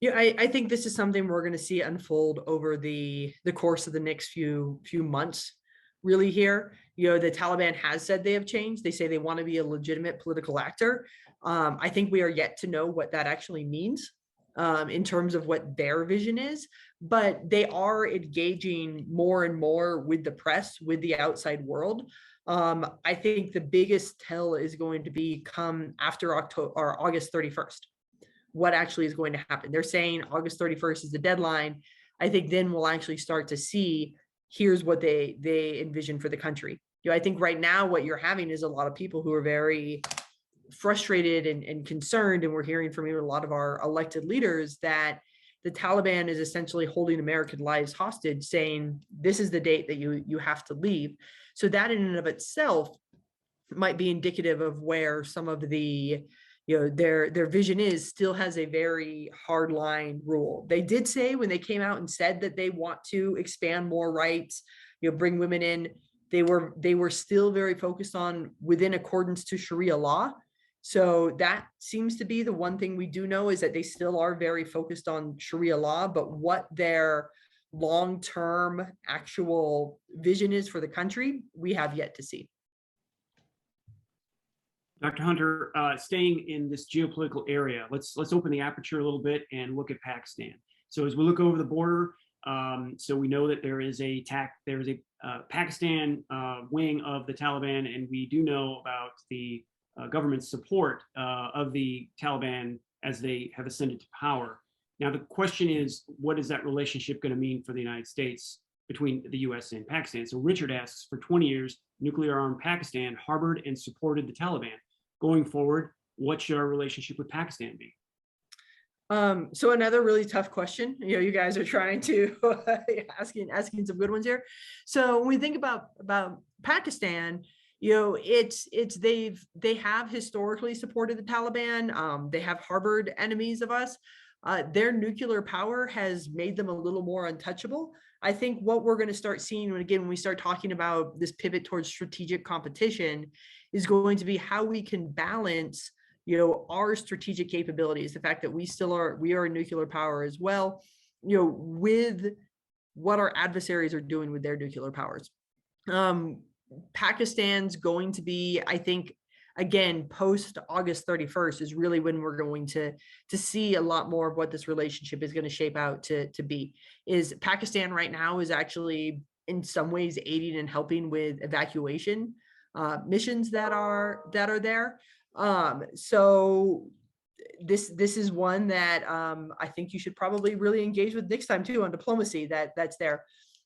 Yeah, I think this is something we're going to see unfold over the course of the next few months, really here. The Taliban has said they have changed. They say they want to be a legitimate political actor. I think we are yet to know what that actually means in terms of what their vision is, but they are engaging more and more with the press, with the outside world. I think the biggest tell is going to be come after August 31st. What actually is going to happen? They're saying August 31st is the deadline. I think then we'll actually start to see, here's what they envision for the country. I think right now what you're having is a lot of people who are very frustrated and concerned, and we're hearing from even a lot of our elected leaders that the Taliban is essentially holding American lives hostage, saying this is the date that you have to leave. So that in and of itself might be indicative of where some of the their vision still has a very hard line rule. They did say when they came out and said that they want to expand more rights, bring women in, they were still very focused on within accordance to Sharia law. So that seems to be the one thing we do know, is that they still are very focused on Sharia law, but what their long-term actual vision is for the country, we have yet to see. Dr. Hunter, staying in this geopolitical area, let's open the aperture a little bit and look at Pakistan. So as we look over the border, so we know that there is a Pakistan wing of the Taliban, and we do know about the government's support of the Taliban as they have ascended to power. Now, the question is, what is that relationship going to mean for the United States between the US and Pakistan? So Richard asks, for 20 years, nuclear-armed Pakistan harbored and supported the Taliban. Going forward, what should our relationship with Pakistan be? So another really tough question. You guys are trying to asking some good ones here. So when we think about Pakistan, they have historically supported the Taliban. They have harbored enemies of us. Their nuclear power has made them a little more untouchable. I think what we're going to start seeing when we start talking about this pivot towards strategic competition is going to be how we can balance, our strategic capabilities, the fact that we are a nuclear power as well, with what our adversaries are doing with their nuclear powers. Pakistan's going to be, I think, again, post August 31st is really when we're going to see a lot more of what this relationship is going to shape out to be. Is Pakistan right now is actually in some ways aiding and helping with evacuation missions that are there. So this is one that I think you should probably really engage with next time too, on diplomacy that's there.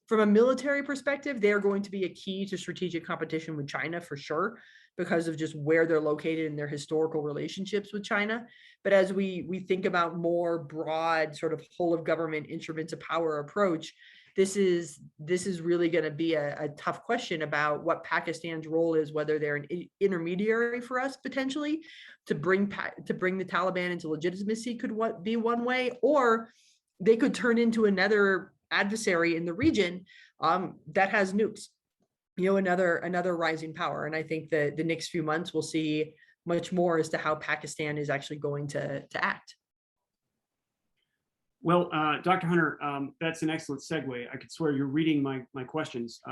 From a military perspective, they are going to be a key to strategic competition with China for sure, because of just where they're located and their historical relationships with China. But as we think about more broad sort of whole of government instruments of power approach, this is really going to be a tough question about what Pakistan's role is, whether they're an intermediary for us potentially to bring the Taliban into legitimacy could be one way, or they could turn into another adversary in the region that has nukes, another rising power. And I think that the next few months we'll see much more as to how Pakistan is actually going to act. Well, Dr. Hunter, that's an excellent segue. I could swear you're reading my questions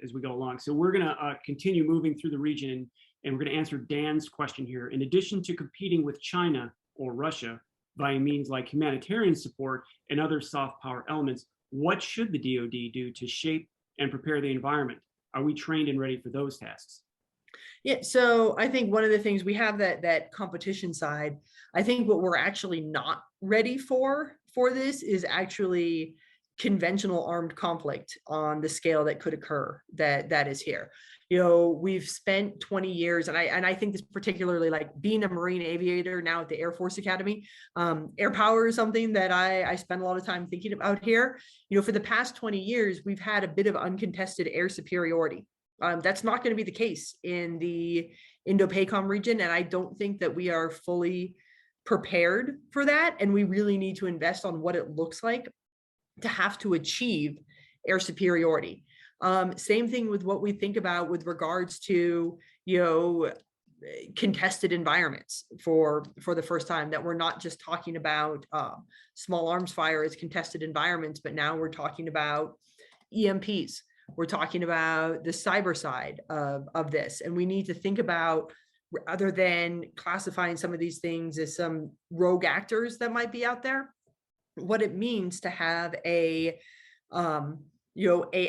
as we go along. So we're going to continue moving through the region, and we're going to answer Dan's question here. In addition to competing with China or Russia by means like humanitarian support and other soft power elements, what should the DoD do to shape and prepare the environment? Are we trained and ready for those tasks? Yeah, so I think one of the things we have that competition side. I think what we're actually not ready for this is actually conventional armed conflict on the scale that could occur that is here. You know, we've spent 20 years, and I think this particularly, like being a Marine aviator now at the Air Force Academy, air power is something that I spend a lot of time thinking about here. You know, for the past 20 years, we've had a bit of uncontested air superiority. That's not going to be the case in the Indo-PACOM region, and I don't think that we are fully prepared for that. And we really need to invest on what it looks like to have to achieve air superiority. Same thing with what we think about with regards to, you know, contested environments for the first time, that we're not just talking about small arms fire as contested environments, but now we're talking about EMPs. We're talking about the cyber side of this. And we need to think about, other than classifying some of these things as some rogue actors that might be out there, what it means to have a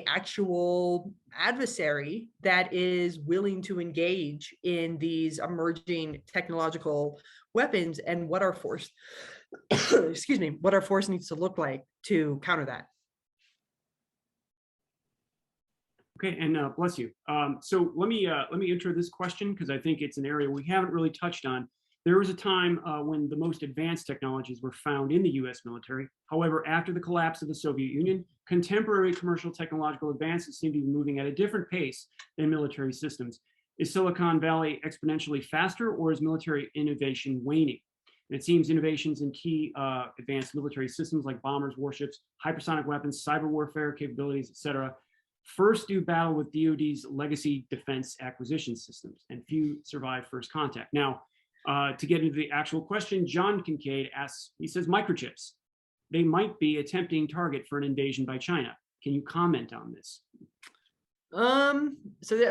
actual adversary that is willing to engage in these emerging technological weapons, and what our force what our force needs to look like to counter that. Okay, and bless you. So let me intro this question, because I think it's an area we haven't really touched on. There was a time when the most advanced technologies were found in the US military. However, after the collapse of the Soviet Union, contemporary commercial technological advances seem to be moving at a different pace than military systems. Is Silicon Valley exponentially faster, or is military innovation waning? And it seems innovations in key advanced military systems like bombers, warships, hypersonic weapons, cyber warfare capabilities, etc., first do battle with DoD's legacy defense acquisition systems, and few survive first contact. Now, to get into the actual question, John Kincaid asks, he says, microchips, they might be a tempting target for an invasion by China. Can you comment on this? I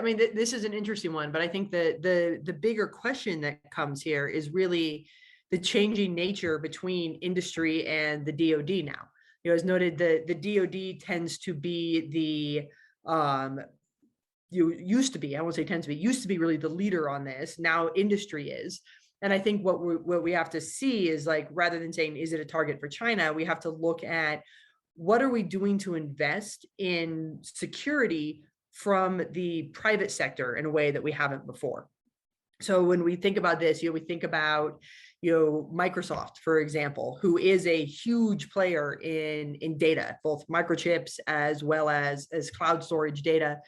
mean, this is an interesting one, but I think the bigger question that comes here is really the changing nature between industry and the DoD now. You know, as noted, the DoD tends to be the used to be really the leader on this. Now industry is. And I think what we have to see is, like, rather than saying, is it a target for China, we have to look at what are we doing to invest in security from the private sector in a way that we haven't before. So when we think about this, we think about, Microsoft, for example, who is a huge player in data, both microchips as well as cloud storage data.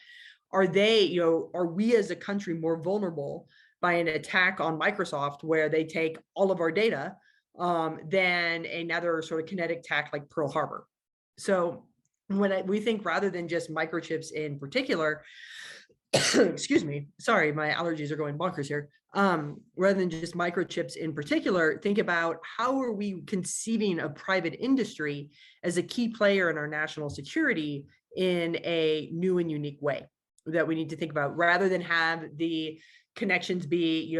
Are we as a country more vulnerable by an attack on Microsoft where they take all of our data than another sort of kinetic attack like Pearl Harbor? So we think, rather than just microchips in particular, excuse me, sorry, my allergies are going bonkers here. Rather than just microchips in particular, think about how are we conceiving a private industry as a key player in our national security in a new and unique way that we need to think about, rather than have the connections be,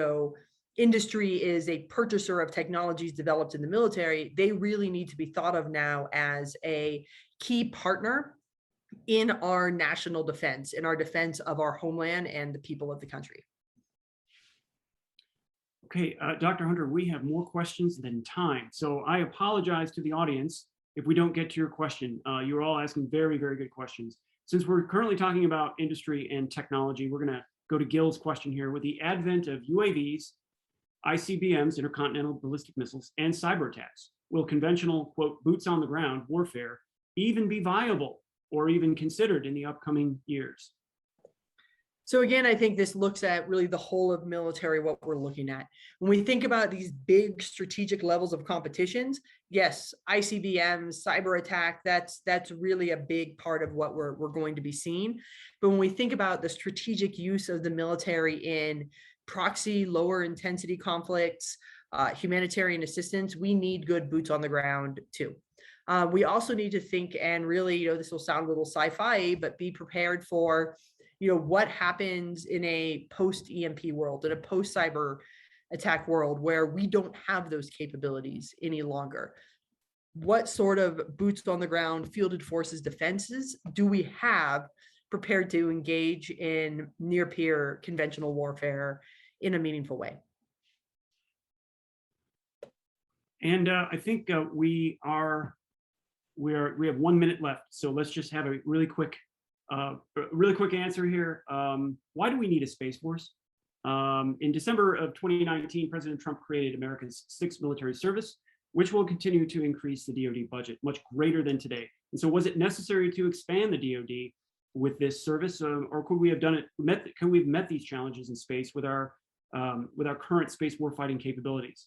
industry is a purchaser of technologies developed in the military. They really need to be thought of now as a key partner in our national defense, in our defense of our homeland and the people of the country. Okay, Dr. Hunter, we have more questions than time. So I apologize to the audience if we don't get to your question. You're all asking very, very good questions. Since we're currently talking about industry and technology, we're going to go to Gil's question here. With the advent of UAVs, ICBMs, intercontinental ballistic missiles, and cyber attacks, will conventional, quote, boots on the ground warfare even be viable or even considered in the upcoming years? So again, I think this looks at really the whole of military, what we're looking at. When we think about these big strategic levels of competitions, yes, ICBMs, cyber attack, that's really a big part of what we're going to be seeing. But when we think about the strategic use of the military in proxy, lower intensity conflicts, humanitarian assistance, we need good boots on the ground too. We also need to think, and really, this will sound a little sci-fi, but be prepared for what happens in a post-EMP world, in a post-cyber attack world where we don't have those capabilities any longer. What sort of boots on the ground, fielded forces defenses do we have prepared to engage in near-peer conventional warfare in a meaningful way. And I think we have 1 minute left, so let's just have a really quick answer here. Why do we need a Space Force? In December of 2019, President Trump created America's 6th military service, which will continue to increase the DoD budget much greater than today. And so was it necessary to expand the DoD with this service, or could we have done it, can we have met these challenges in space with our current space warfighting capabilities?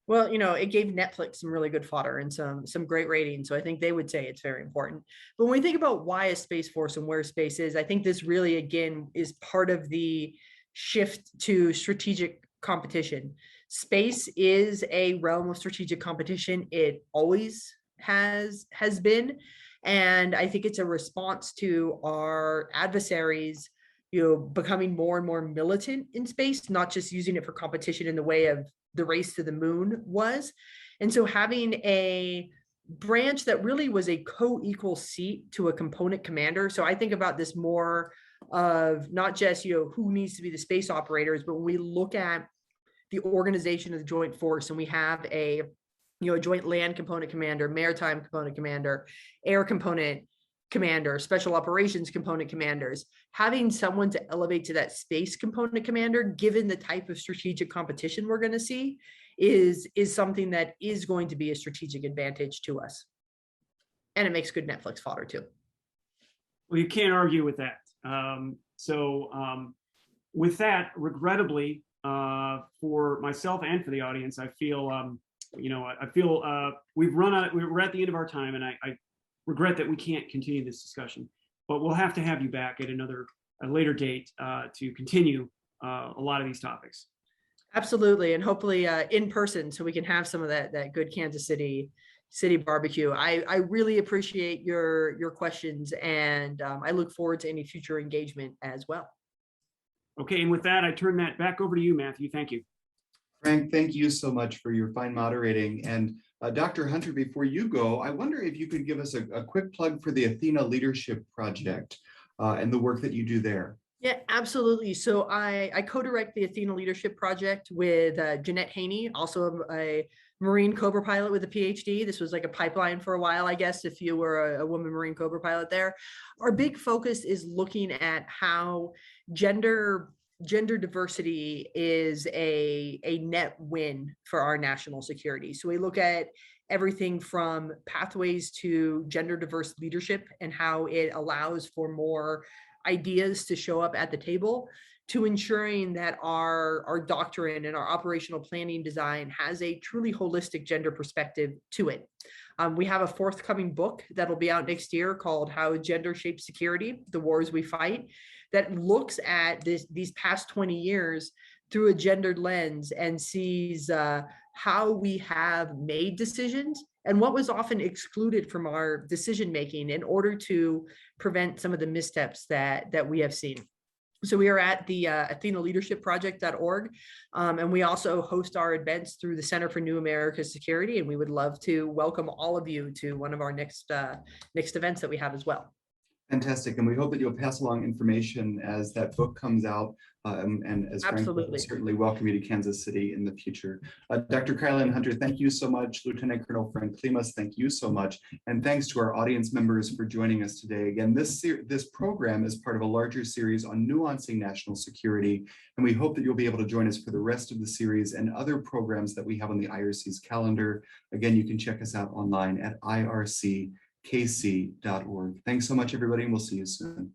Well, you know, it gave Netflix some really good fodder and some great ratings. So I think they would say it's very important. But when we think about why a Space Force and where space is, I think this really, again, is part of the shift to strategic competition. Space is a realm of strategic competition. It always has been. And I think it's a response to our adversaries, you know, becoming more and more militant in space, not just using it for competition in the way of the race to the moon was. And so having a branch that really was a co-equal seat to a component commander. So I think about this more of not just, you know, who needs to be the space operators, but when we look at the organization of the joint force and we have a, you know, a joint land component commander, maritime component commander, air component commander, special operations component commanders, having someone to elevate to that space component commander, given the type of strategic competition we're going to see, is something that is going to be a strategic advantage to us. And it makes good Netflix fodder too. Well, you can't argue with that. With that, regrettably, for myself and for the audience, I feel, we're at the end of our time, and I regret that we can't continue this discussion, but we'll have to have you back at a later date to continue a lot of these topics. Absolutely, and hopefully in person, so we can have some of that good Kansas City barbecue. I really appreciate your questions, and I look forward to any future engagement as well. Okay, and with that, I turn that back over to you, Matthew. Thank you. Frank, thank you so much for your fine moderating. And Dr. Hunter, before you go, I wonder if you could give us a quick plug for the Athena Leadership Project and the work that you do there. Yeah, absolutely. So I co-direct the Athena Leadership Project with Jeanette Haney, also a Marine Cobra pilot with a PhD. This was like a pipeline for a while, I guess, if you were a woman Marine Cobra pilot there. Our big focus is looking at how gender diversity is a net win for our national security. So we look at everything from pathways to gender diverse leadership and how it allows for more ideas to show up at the table, to ensuring that our doctrine and our operational planning design has a truly holistic gender perspective to it. We have a forthcoming book that'll be out next year called How Gender Shapes Security, The Wars We Fight, that looks at these past 20 years through a gendered lens and sees how we have made decisions and what was often excluded from our decision making in order to prevent some of the missteps that we have seen. So we are at the AthenaLeadershipProject.org, and we also host our events through the Center for New America Security, and we would love to welcome all of you to one of our next events that we have as well. Fantastic, and we hope that you'll pass along information as that book comes out, and as Frank will certainly welcome you to Kansas City in the future. Dr. Kyleanne Hunter, thank you so much. Lieutenant Colonel Frank Klimas, thank you so much. And thanks to our audience members for joining us today. Again, this program is part of a larger series on nuancing national security, and we hope that you'll be able to join us for the rest of the series and other programs that we have on the IRC's calendar. Again, you can check us out online at irckc.org. Thanks so much, everybody, and we'll see you soon.